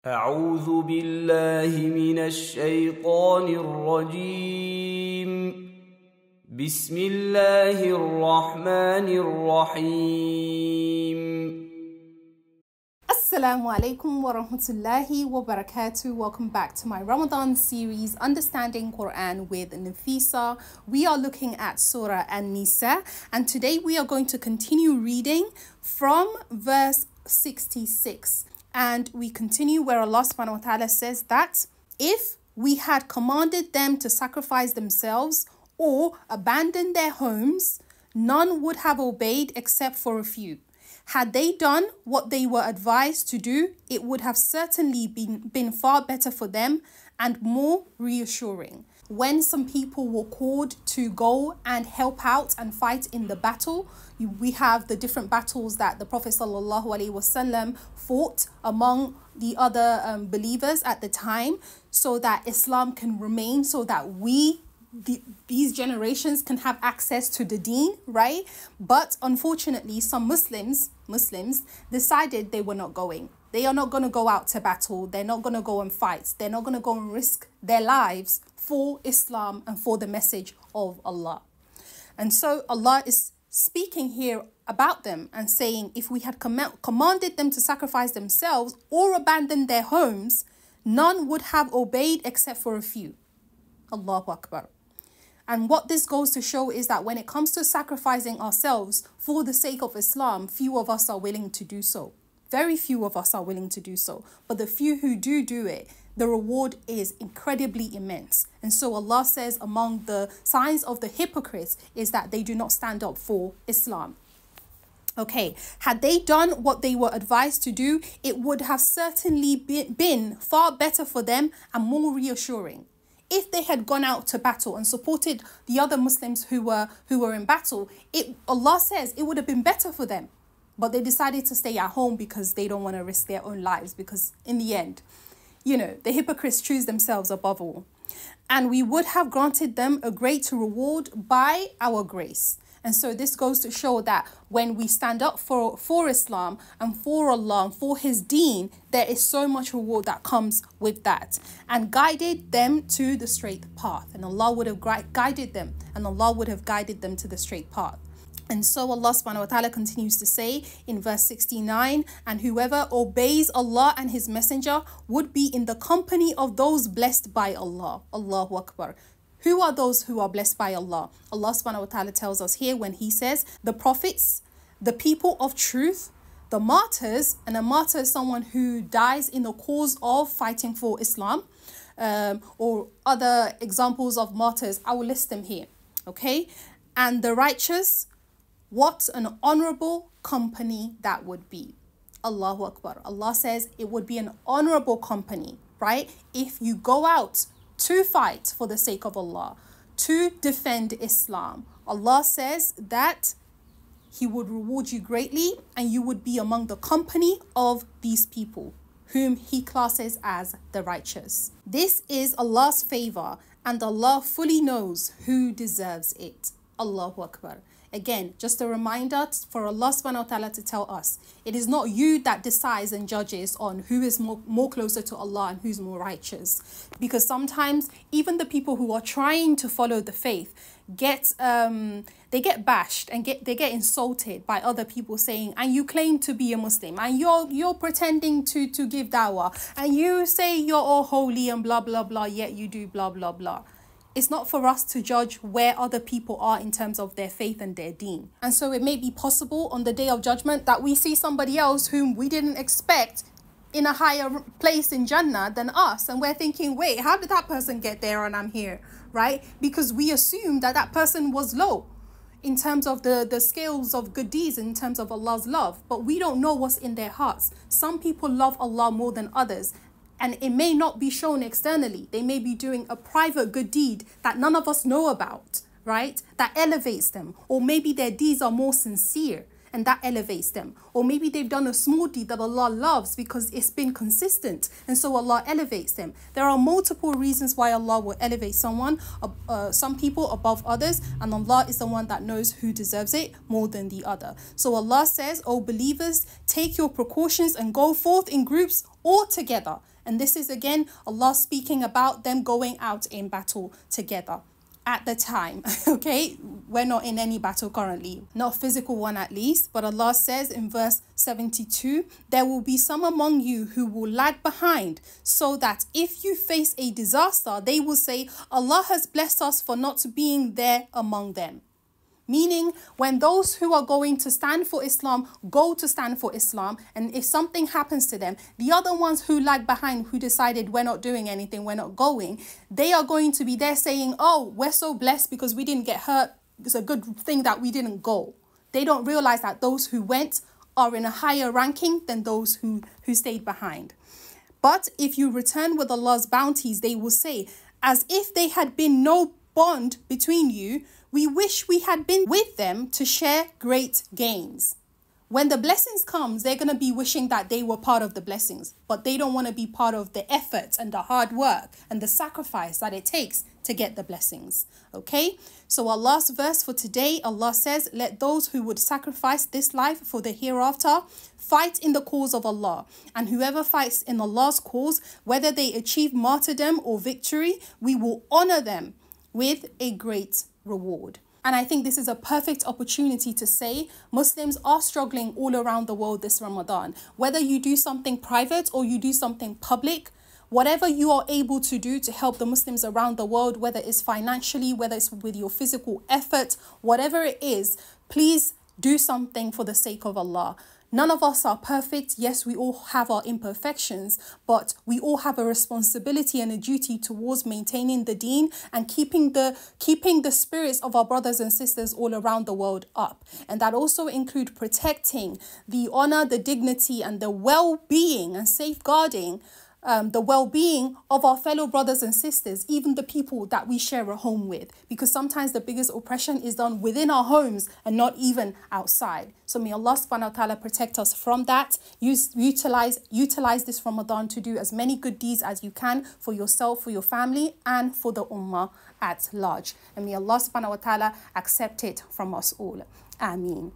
أعوذ بالله من الشيطان الرجيم بسم الله الرحمن الرحيم Assalamu alaikum wa rahmatullahi wa barakatuh. Welcome back to my Ramadan series, Understanding Quran with Nafisa. We are looking at Surah An-Nisa, and today we are going to continue reading from verse 66. And we continue where Allah subhanahu wa ta'ala says that if we had commanded them to sacrifice themselves or abandon their homes, none would have obeyed except for a few. Had they done what they were advised to do, it would have certainly been far better for them and more reassuring. When some people were called to go and help out and fight in the battle, we have the different battles that the Prophet ﷺ fought among the other believers at the time, so that Islam can remain, so that these generations can have access to the deen, right? But unfortunately, some Muslims decided they were not going. They are not going to go out to battle. They're not going to go and fight. They're not going to go and risk their lives for Islam and for the message of Allah. And so Allah is speaking here about them and saying, if we had commanded them to sacrifice themselves or abandon their homes, none would have obeyed except for a few. Allahu Akbar. And what this goes to show is that when it comes to sacrificing ourselves for the sake of Islam, few of us are willing to do so. Very few of us are willing to do so. But the few who do it, the reward is incredibly immense. And so Allah says among the signs of the hypocrites is that they do not stand up for Islam. Okay, had they done what they were advised to do, it would have certainly been far better for them and more reassuring. If they had gone out to battle and supported the other Muslims who were in battle, Allah says it would have been better for them. But they decided to stay at home because they don't want to risk their own lives, because in the end, the hypocrites choose themselves above all. And we would have granted them a great reward by our grace. And so this goes to show that when we stand up for Islam and for Allah and for His deen, there is so much reward that comes with that. And guided them to the straight path. And Allah would have guided them. And Allah would have guided them to the straight path. And so Allah subhanahu wa ta'ala continues to say in verse 69, and whoever obeys Allah and His Messenger would be in the company of those blessed by Allah. Allahu Akbar. Who are those who are blessed by Allah? Allah subhanahu wa ta'ala tells us here when He says the prophets, the people of truth, the martyrs, and a martyr is someone who dies in the cause of fighting for Islam, or other examples of martyrs. I will list them here, okay? And the righteous. What an honorable company that would be. Allahu Akbar. Allah says it would be an honorable company, right? If you go out to fight for the sake of Allah, to defend Islam, Allah says that He would reward you greatly and you would be among the company of these people whom He classes as the righteous. This is Allah's favor and Allah fully knows who deserves it. Allahu Akbar. Again, just a reminder for Allah subhanahu wa ta'ala to tell us, it is not you that decides and judges on who is more closer to Allah and who's more righteous. Because sometimes even the people who are trying to follow the faith get bashed and they get insulted by other people saying, and you claim to be a Muslim and you're pretending to give dawah and you say you're all holy and blah blah blah, yet you do blah blah blah. It's not for us to judge where other people are in terms of their faith and their deen. And so it may be possible on the day of judgment that we see somebody else whom we didn't expect in a higher place in Jannah than us. And we're thinking, wait, how did that person get there and I'm here, right? Because we assume that person was low in terms of the scales of good deeds, in terms of Allah's love. But we don't know what's in their hearts. Some people love Allah more than others. And it may not be shown externally. They may be doing a private good deed that none of us know about, right? That elevates them. Or maybe their deeds are more sincere and that elevates them. Or maybe they've done a small deed that Allah loves because it's been consistent and so Allah elevates them. There are multiple reasons why Allah will elevate some people above others, and Allah is the one that knows who deserves it more than the other. So Allah says, "O believers, take your precautions and go forth in groups or together, And this is again Allah speaking about them going out in battle together. At the time, okay, we're not in any battle currently, not a physical one at least, but Allah says in verse 72, there will be some among you who will lag behind, so that if you face a disaster, they will say, Allah has blessed us for not being there among them. Meaning, when those who are going to stand for Islam go to stand for Islam, and if something happens to them, the other ones who lag behind, who decided we're not doing anything, we're not going, they are going to be there saying, oh, we're so blessed because we didn't get hurt. It's a good thing that we didn't go. They don't realize that those who went are in a higher ranking than those who stayed behind. But if you return with Allah's bounties, they will say, as if they had been no bond between you, we wish we had been with them to share great gains. When the blessings comes, they're going to be wishing that they were part of the blessings, but they don't want to be part of the effort and the hard work and the sacrifice that it takes to get the blessings. Okay, so our last verse for today, Allah says, let those who would sacrifice this life for the hereafter fight in the cause of Allah, and whoever fights in Allah's cause, whether they achieve martyrdom or victory, we will honor them with a great reward. And I think this is a perfect opportunity to say Muslims are struggling all around the world this Ramadan. Whether you do something private or you do something public, whatever you are able to do to help the Muslims around the world, whether it's financially, whether it's with your physical effort, whatever it is, please do something for the sake of Allah. None of us are perfect. Yes, we all have our imperfections, but we all have a responsibility and a duty towards maintaining the deen and keeping the spirits of our brothers and sisters all around the world up. And that also include protecting the honor, the dignity, and the well-being and safeguarding the well-being of our fellow brothers and sisters, even the people that we share a home with, because sometimes the biggest oppression is done within our homes and not even outside. So may Allah subhanahu wa ta'ala protect us from that. Utilize this Ramadan to do as many good deeds as you can for yourself, for your family, and for the ummah at large. And may Allah subhanahu wa ta'ala accept it from us all. Ameen.